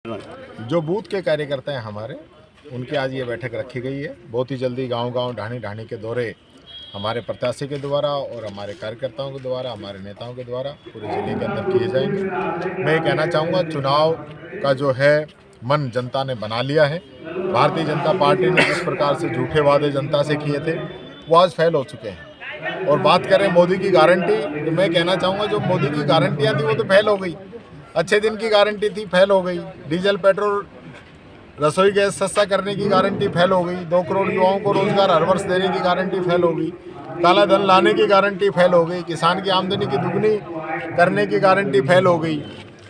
जो बूथ के कार्यकर्ता हैं हमारे, उनकी आज ये बैठक रखी गई है। बहुत ही जल्दी गांव-गांव, ढाणी-ढाणी के दौरे हमारे प्रत्याशी के द्वारा और हमारे कार्यकर्ताओं के द्वारा, हमारे नेताओं के द्वारा पूरे जिले के अंदर किए जाएंगे। मैं ये कहना चाहूँगा, चुनाव का जो है मन जनता ने बना लिया है। भारतीय जनता पार्टी ने जिस प्रकार से झूठे वादे जनता से किए थे, वो आज फेल हो चुके हैं। और बात करें मोदी की गारंटी, तो मैं कहना चाहूँगा जो मोदी की गारंटियाँ थी वो तो फेल हो गई। अच्छे दिन की गारंटी थी, फेल हो गई। डीजल पेट्रोल रसोई गैस सस्ता करने की गारंटी फेल हो गई। 2 करोड़ युवाओं को रोजगार हर वर्ष देने की गारंटी फेल हो गई। काला धन लाने की गारंटी फेल हो गई। किसान की आमदनी की दुगनी करने की गारंटी फेल हो गई।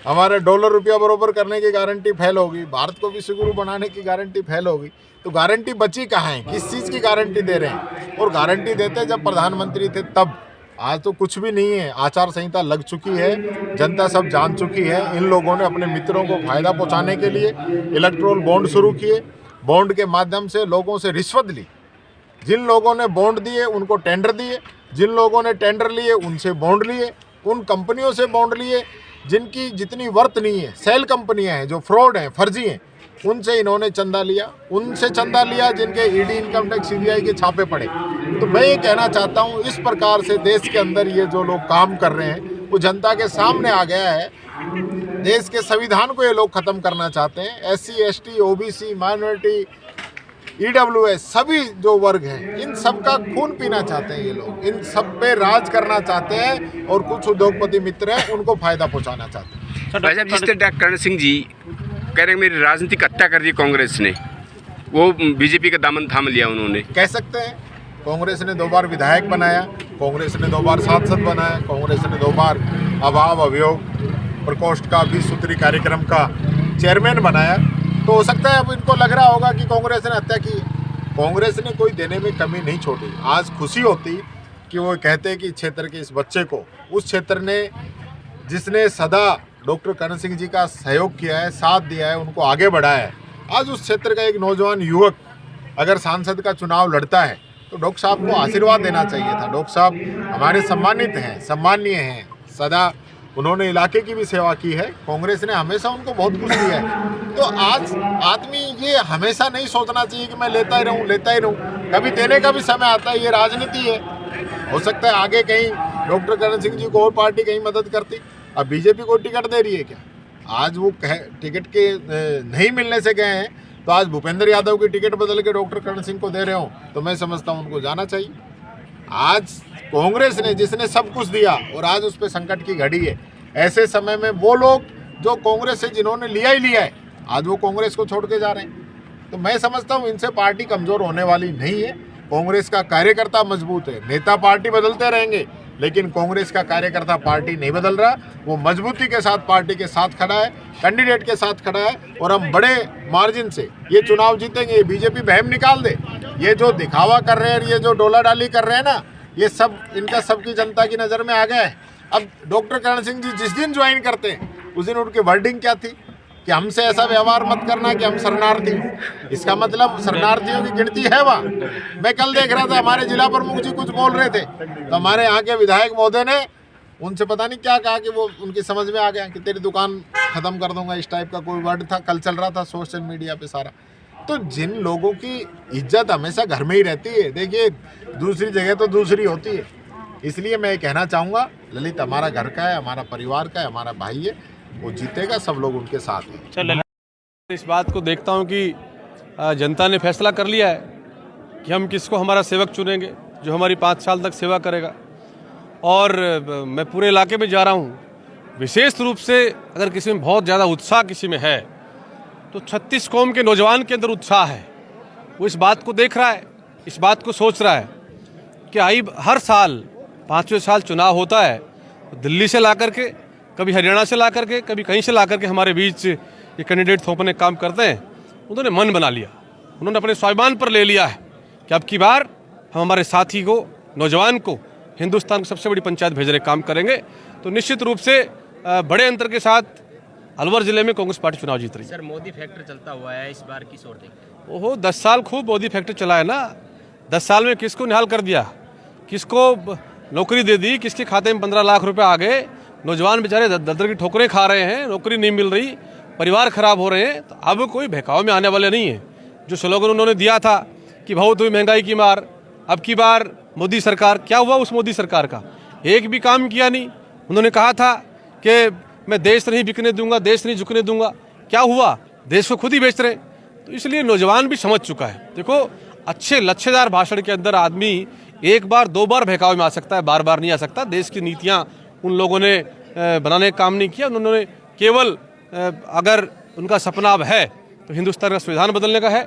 हमारे डॉलर रुपया बरोबर करने की गारंटी फेल हो गई। भारत को विश्वगुरु बनाने की गारंटी फेल हो गई। तो गारंटी बची कहाँ है? किस चीज़ की गारंटी दे रहे हैं? और गारंटी देते जब प्रधानमंत्री थे तब। आज तो कुछ भी नहीं है। आचार संहिता लग चुकी है, जनता सब जान चुकी है। इन लोगों ने अपने मित्रों को फायदा पहुंचाने के लिए इलेक्ट्रोल बॉन्ड शुरू किए। बॉन्ड के माध्यम से लोगों से रिश्वत ली। जिन लोगों ने बॉन्ड दिए उनको टेंडर दिए, जिन लोगों ने टेंडर लिए उनसे बॉन्ड लिए, उन कंपनियों से बॉन्ड लिए जिनकी जितनी वर्थ नहीं है। सेल कंपनियां हैं जो फ्रॉड हैं, फर्जी हैं, उनसे इन्होंने चंदा लिया। उनसे चंदा लिया जिनके ईडी, इनकम टैक्स, सीबीआई के छापे पड़े। तो मैं ये कहना चाहता हूँ, इस प्रकार से देश के अंदर ये जो लोग काम कर रहे हैं वो जनता के सामने आ गया है। देश के संविधान को ये लोग ख़त्म करना चाहते हैं। SC, ST, OBC, minority, EWS सभी जो वर्ग हैं, इन सब का खून पीना चाहते हैं ये लोग। इन सब पे राज करना चाहते हैं और कुछ उद्योगपति मित्र हैं उनको फ़ायदा पहुँचाना चाहते हैं। जिस तरह डॉक्टर करण सिंह जी कह रहे हैं मेरी राजनीतिक हत्या कर दी कांग्रेस ने, वो बीजेपी का दामन थाम लिया उन्होंने। कह सकते हैं, कांग्रेस ने 2 बार विधायक बनाया, कांग्रेस ने 2 बार सांसद बनाया, कांग्रेस ने 2 बार अभाव अभियोग प्रकोष्ठ का 20 सूत्री कार्यक्रम का चेयरमैन बनाया। तो हो सकता है अब इनको लग रहा होगा कि कांग्रेस ने हत्या की। कांग्रेस ने कोई देने में कमी नहीं छोड़ी। आज खुशी होती कि वो कहते हैं कि क्षेत्र के इस बच्चे को, उस क्षेत्र ने जिसने सदा डॉक्टर करण सिंह जी का सहयोग किया है, साथ दिया है, उनको आगे बढ़ाया है। आज उस क्षेत्र का एक नौजवान युवक अगर सांसद का चुनाव लड़ता है तो डॉक्टर साहब को आशीर्वाद देना चाहिए था। डॉक्टर साहब हमारे सम्मानित हैं, सम्माननीय हैं। सदा उन्होंने इलाके की भी सेवा की है। कांग्रेस ने हमेशा उनको बहुत कुछ दिया है। तो आज आदमी ये हमेशा नहीं सोचना चाहिए कि मैं लेता ही रहूं। कभी देने का भी समय आता है। ये राजनीति है। हो सकता है आगे कहीं डॉक्टर करण सिंह जी को और पार्टी कहीं मदद करती। अब बीजेपी को टिकट दे रही है क्या? आज वो टिकट के नहीं मिलने से गए हैं, तो आज भूपेंद्र यादव की टिकट बदल के डॉक्टर करण सिंह को दे रहे हो, तो मैं समझता हूँ उनको जाना चाहिए। आज कांग्रेस ने जिसने सब कुछ दिया और आज उस पर संकट की घड़ी है, ऐसे समय में वो लोग जो कांग्रेस से जिन्होंने लिया ही लिया है, आज वो कांग्रेस को छोड़ के जा रहे हैं। तो मैं समझता हूँ इनसे पार्टी कमज़ोर होने वाली नहीं है। कांग्रेस का कार्यकर्ता मजबूत है। नेता पार्टी बदलते रहेंगे, लेकिन कांग्रेस का कार्यकर्ता पार्टी नहीं बदल रहा। वो मजबूती के साथ पार्टी के साथ खड़ा है, कैंडिडेट के साथ खड़ा है, और हम बड़े मार्जिन से ये चुनाव जीतेंगे। बीजेपी बहम निकाल दे। ये जो दिखावा कर रहे हैं, ये जो डोला डाली कर रहे हैं ना, ये सब इनका सबकी जनता की नज़र में आ गया है। अब डॉक्टर करण सिंह जी जिस दिन ज्वाइन करते हैं उस दिन उनकी वर्डिंग क्या थी कि हमसे ऐसा व्यवहार मत करना कि हम शरणार्थी हूँ। इसका मतलब शरणार्थियों की गिनती है वहाँ। मैं कल देख रहा था, हमारे जिला प्रमुख जी कुछ बोल रहे थे, तो हमारे यहाँ के विधायक महोदय ने उनसे पता नहीं क्या कहा कि वो उनकी समझ में आ गया कि तेरी दुकान ख़त्म कर दूंगा, इस टाइप का कोई वर्ड था। कल चल रहा था सोशल मीडिया पे सारा। तो जिन लोगों की इज्जत हमेशा घर में ही रहती है, देखिए दूसरी जगह तो दूसरी होती है। इसलिए मैं ये कहना चाहूँगा, ललित हमारा घर का है, हमारा परिवार का है, हमारा भाई है, वो जीतेगा, सब लोग उनके साथ हैं। इस बात को देखता हूं कि जनता ने फैसला कर लिया है कि हम किसको हमारा सेवक चुनेंगे जो हमारी 5 साल तक सेवा करेगा। और मैं पूरे इलाके में जा रहा हूं। विशेष रूप से अगर किसी में बहुत ज़्यादा उत्साह किसी में है तो 36 कौम के नौजवान के अंदर उत्साह है। वो इस बात को देख रहा है, इस बात को सोच रहा है कि हर साल 5वें साल चुनाव होता है, दिल्ली से ला करके, कभी हरियाणा से ला करके, कभी कहीं से ला करके हमारे बीच ये कैंडिडेट थोपने काम करते हैं। उन्होंने मन बना लिया, उन्होंने अपने स्वाभिमान पर ले लिया है कि अब की बार हम हमारे साथी को, नौजवान को हिंदुस्तान की सबसे बड़ी पंचायत भेजने काम करेंगे। तो निश्चित रूप से बड़े अंतर के साथ अलवर जिले में कांग्रेस पार्टी चुनाव जीत रही है। सर, मोदी फैक्टर चलता हुआ है, इस बार किस ओर देखें? ओहो, 10 साल खूब मोदी फैक्टर चला है ना। 10 साल में किसको निहाल कर दिया, किसको नौकरी दे दी, किसके खाते में 15 लाख रुपए आ गए। नौजवान बेचारे दर की ठोकरें खा रहे हैं, नौकरी नहीं मिल रही। परिवार खराब हो रहे हैं, तो अब कोई बहकाव में आने वाले नहीं है। जो स्लोगन उन्होंने दिया था कि बहुत हुई महंगाई की मार, अब की बार मोदी सरकार, क्या हुआ उस मोदी सरकार का? एक भी काम किया नहीं। उन्होंने कहा था कि मैं देश नहीं बिकने दूंगा, देश नहीं झुकने दूंगा, क्या हुआ? देश को खुद ही बेच रहे हैं। तो इसलिए नौजवान भी समझ चुका है। देखो, अच्छे लच्छेदार भाषण के अंदर आदमी एक बार दो बार बहकावे में आ सकता है, बार बार नहीं आ सकता। देश की नीतियां उन लोगों ने बनाने का काम नहीं किया। उन्होंने केवल अगर उनका सपना अब है तो हिंदुस्तान का संविधान बदलने का है,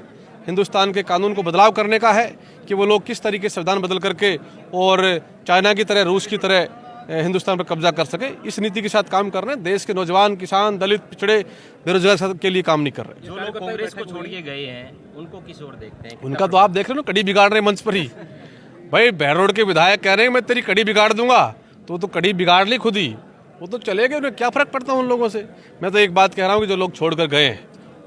हिंदुस्तान के कानून को बदलाव करने का है कि वो लोग किस तरीके से संविधान बदल करके और चाइना की तरह, रूस की तरह हिंदुस्तान पर कब्जा कर सके। इस नीति के साथ काम कर रहे हैं। देश के नौजवान, किसान, दलित, पिछड़े, बेरोजगार के लिए काम नहीं कर रहे। जो लोग कांग्रेस को छोड़ के गए हैं उनको किस ओर देखते हैं? उनका तो आप देख रहे हो ना, कड़ी बिगाड़ रहे हैं मंच पर ही। भाई बहरोड के विधायक कह रहे हैं मैं तेरी कड़ी बिगाड़ दूंगा, तो कड़ी बिगाड़ ली खुद ही, वो तो चले गए, उन्हें क्या फर्क पड़ता है उन लोगों से। मैं तो एक बात कह रहा हूँ कि जो लोग छोड़ कर गए हैं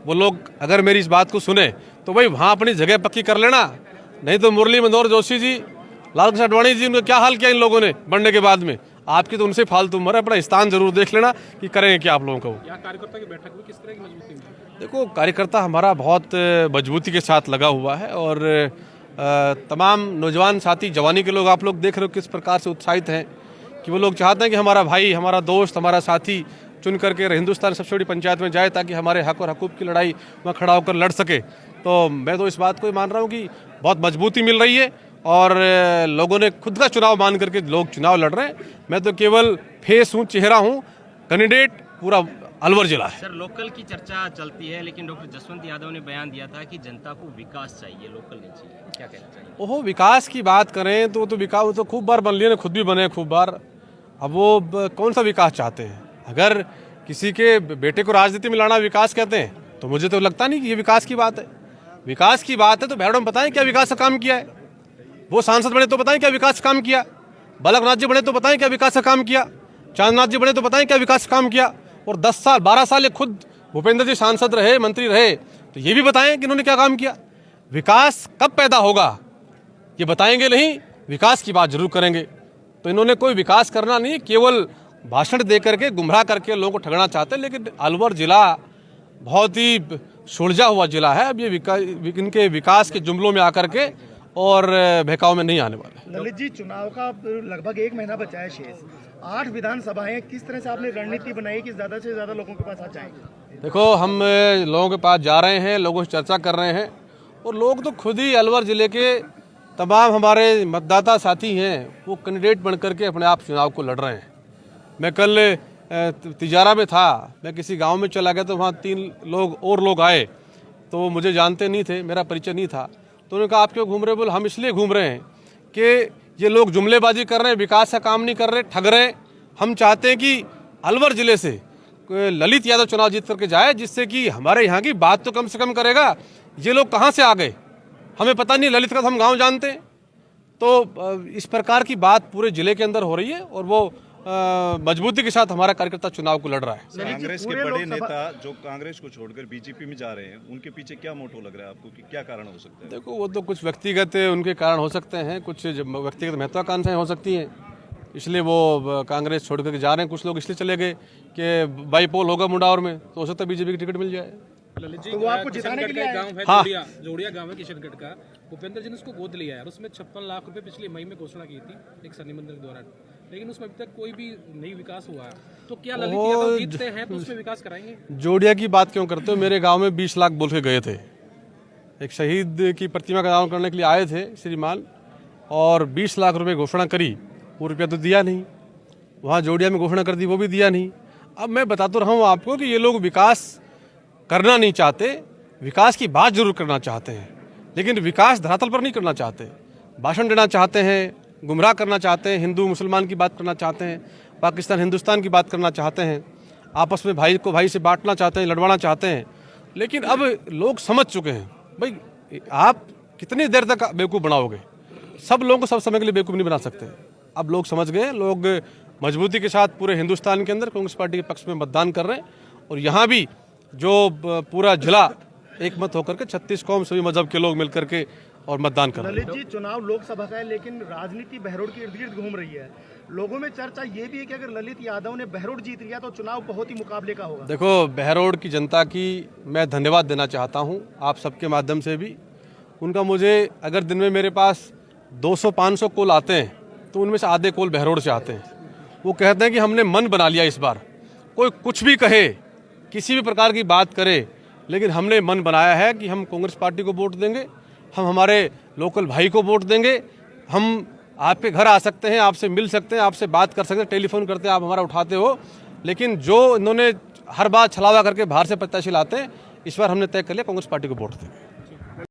वो लोग अगर मेरी इस बात को सुने तो भाई वहाँ अपनी जगह पक्की कर लेना, नहीं तो मुरली मनोहर जोशी जी, लाल कृष्ण आडवाणी जी, उनका क्या हाल किया इन लोगों ने बनने के बाद में। आपकी तो उनसे फालतू उम्र है, अपना स्थान जरूर देख लेना कि करेंगे क्या आप लोगों को। कार्यकर्ता की बैठक में किस तरह की मजबूती मिली? देखो, कार्यकर्ता हमारा बहुत मजबूती के साथ लगा हुआ है और तमाम नौजवान साथी, जवानी के लोग, आप लोग देख रहे हो किस प्रकार से उत्साहित हैं कि वो लोग चाहते हैं कि हमारा भाई, हमारा दोस्त, हमारा साथी चुन करके हिंदुस्तान सबसे बड़ी पंचायत में जाए ताकि हमारे हक और हकूक़ की लड़ाई वहाँ खड़ा होकर लड़ सके। तो मैं तो इस बात को ही मान रहा हूँ कि बहुत मजबूती मिल रही है और लोगों ने खुद का चुनाव मान करके लोग चुनाव लड़ रहे हैं। मैं तो केवल फेस हूँ, चेहरा हूँ, कैंडिडेट पूरा अलवर जिला है। सर, लोकल की चर्चा चलती है लेकिन डॉक्टर जसवंत यादव ने बयान दिया था कि जनता को विकास चाहिए, लोकल नहीं चाहिए, क्या कहना चाहिए? ओहो, विकास की बात करें तो विकास तो खूब बार बन लिए, खुद भी बने खूब बार। अब वो कौन सा विकास चाहते हैं? अगर किसी के बेटे को राजनीति में लाना विकास कहते हैं तो मुझे तो लगता नहीं कि ये विकास की बात है। विकास की बात है तो भैरव में बताएं क्या विकास का काम किया है। वो सांसद बने तो बताएं क्या विकास का काम किया, बालकनाथ जी बने तो बताएं क्या विकास का काम किया, चांदनाथ जी बने तो बताएं क्या विकास का काम किया। और 10 साल 12 साल ये खुद भूपेंद्र जी सांसद रहे, मंत्री रहे, तो ये भी बताएं कि इन्होंने क्या काम किया। विकास कब पैदा होगा ये बताएंगे नहीं, विकास की बात जरूर करेंगे। तो इन्होंने कोई विकास करना नहीं, केवल भाषण दे करके गुमराह करके लोगों को ठगना चाहते हैं। लेकिन अलवर जिला बहुत ही सुलझा हुआ जिला है। अब ये इनके विकास के जुमलों में आकर के और बहकाव में नहीं आने वाले। ललित जी, चुनाव का लगभग 1 महीना बचा है शेष, 8 विधानसभाएं, किस तरह से आपने रणनीति बनाई कि ज्यादा से ज्यादा लोगों के पास आ जाएंगे? देखो, हम लोगों के पास जा रहे हैं, लोगों से चर्चा कर रहे हैं और लोग तो खुद ही अलवर जिले के तमाम हमारे मतदाता साथी हैं, वो कैंडिडेट बन करके अपने आप चुनाव को लड़ रहे हैं। मैं कल तिजारा में था, मैं किसी गांव में चला गया तो वहाँ 3 लोग आए, तो वो मुझे जानते नहीं थे, मेरा परिचय नहीं था। तो उन्होंने कहा आप क्यों घूम रहे? बोल हम इसलिए घूम रहे हैं कि ये लोग जुमलेबाजी कर रहे हैं, विकास का काम नहीं कर रहे, ठग रहे हैं। हम चाहते हैं कि अलवर जिले से ललित यादव चुनाव जीत करके जाए, जिससे कि हमारे यहाँ की बात तो कम से कम करेगा। ये लोग कहाँ से आ गए हमें पता नहीं, ललित का तो हम गाँव जानते हैं। तो इस प्रकार की बात पूरे जिले के अंदर हो रही है और वो मजबूती के साथ हमारा कार्यकर्ता चुनाव को लड़ रहा है। कांग्रेस के बड़े नेता जो कांग्रेस को छोड़कर बीजेपी में जा रहे हैं, उनके पीछे क्या मोटो लग रहा है आपको कि क्या कारण हो सकता है? देखो, वो तो कुछ व्यक्तिगत उनके कारण हो सकते हैं, कुछ व्यक्तिगत महत्वाकांक्षाएं हो सकती हैं, इसलिए वो कांग्रेस छोड़ करके जा रहे हैं। कुछ लोग इसलिए चले गए कि बाईपोल होगा मुंडावर में, तो हो सकता है बीजेपी की टिकट मिल जाए। ललित जी, तो वो आपको जिताने के लिए गांव है हाँ। जोड़िया गांव है किशनगढ़ का, भूपेंद्र जी ने उसको गोद लिया है, उसमें 56 लाख रुपए पिछले मई में घोषणा की थी एक शनि मंदिर के दौरान, लेकिन उसमें अभी तक कोई भी नहीं विकास हुआ। तो क्या ललित यादव जीतते हैं तो उसमें विकास कराएंगे? जोड़िया की बात क्यों करते हो? मेरे गांव में 20 लाख बोल के गए थे, एक शहीद की प्रतिमा का निर्माण करने के लिए आए थे श्रीमान, और 20 लाख रुपए घोषणा करी, वो रुपया तो दिया नहीं। वहाँ जोड़िया में घोषणा कर दी, वो भी दिया नहीं। अब मैं बताता रहा हूँ आपको कि ये लोग विकास करना नहीं चाहते, विकास की बात जरूर करना चाहते हैं, लेकिन विकास धरातल पर नहीं करना चाहते। भाषण देना चाहते हैं, गुमराह करना चाहते हैं, हिंदू मुसलमान की बात करना चाहते हैं, पाकिस्तान हिंदुस्तान की बात करना चाहते हैं, आपस में भाई को भाई से बांटना चाहते हैं, लड़वाना चाहते हैं। लेकिन अब लोग समझ चुके हैं, भाई आप कितनी देर तक बेवकूफ़ बनाओगे? सब लोगों को सब समय के लिए बेवकूफ़ नहीं बना सकते। अब लोग समझ गए, लोग मजबूती के साथ पूरे हिंदुस्तान के अंदर कांग्रेस पार्टी के पक्ष में मतदान कर रहे हैं। और यहाँ भी जो पूरा जिला एक मत होकर के 36 कौम सभी मजहब के लोग मिलकर के और मतदान कर रहे हैं। ललित जी, चुनाव लोकसभा का है लेकिन राजनीति बहरोड के इर्द गिर्द घूम रही है। लोगों में चर्चा ये भी है कि अगर ललित यादव ने बहरोड जीत लिया तो चुनाव बहुत ही मुकाबले का होगा। देखो, बहरोड की जनता की मैं धन्यवाद देना चाहता हूं आप सबके माध्यम से भी। उनका मुझे अगर दिन में मेरे पास 200-500 कॉल आते हैं तो उनमें से आधे कॉल बहरोड से आते हैं। वो कहते हैं कि हमने मन बना लिया इस बार, कोई कुछ भी कहे, किसी भी प्रकार की बात करे, लेकिन हमने मन बनाया है कि हम कांग्रेस पार्टी को वोट देंगे, हम हमारे लोकल भाई को वोट देंगे, हम आपके घर आ सकते हैं, आपसे मिल सकते हैं, आपसे बात कर सकते हैं, टेलीफोन करते हैं, आप हमारा उठाते हो। लेकिन जो इन्होंने हर बार छलावा करके बाहर से प्रत्याशी लाते हैं, इस बार हमने तय कर लिया कांग्रेस पार्टी को वोट देंगे।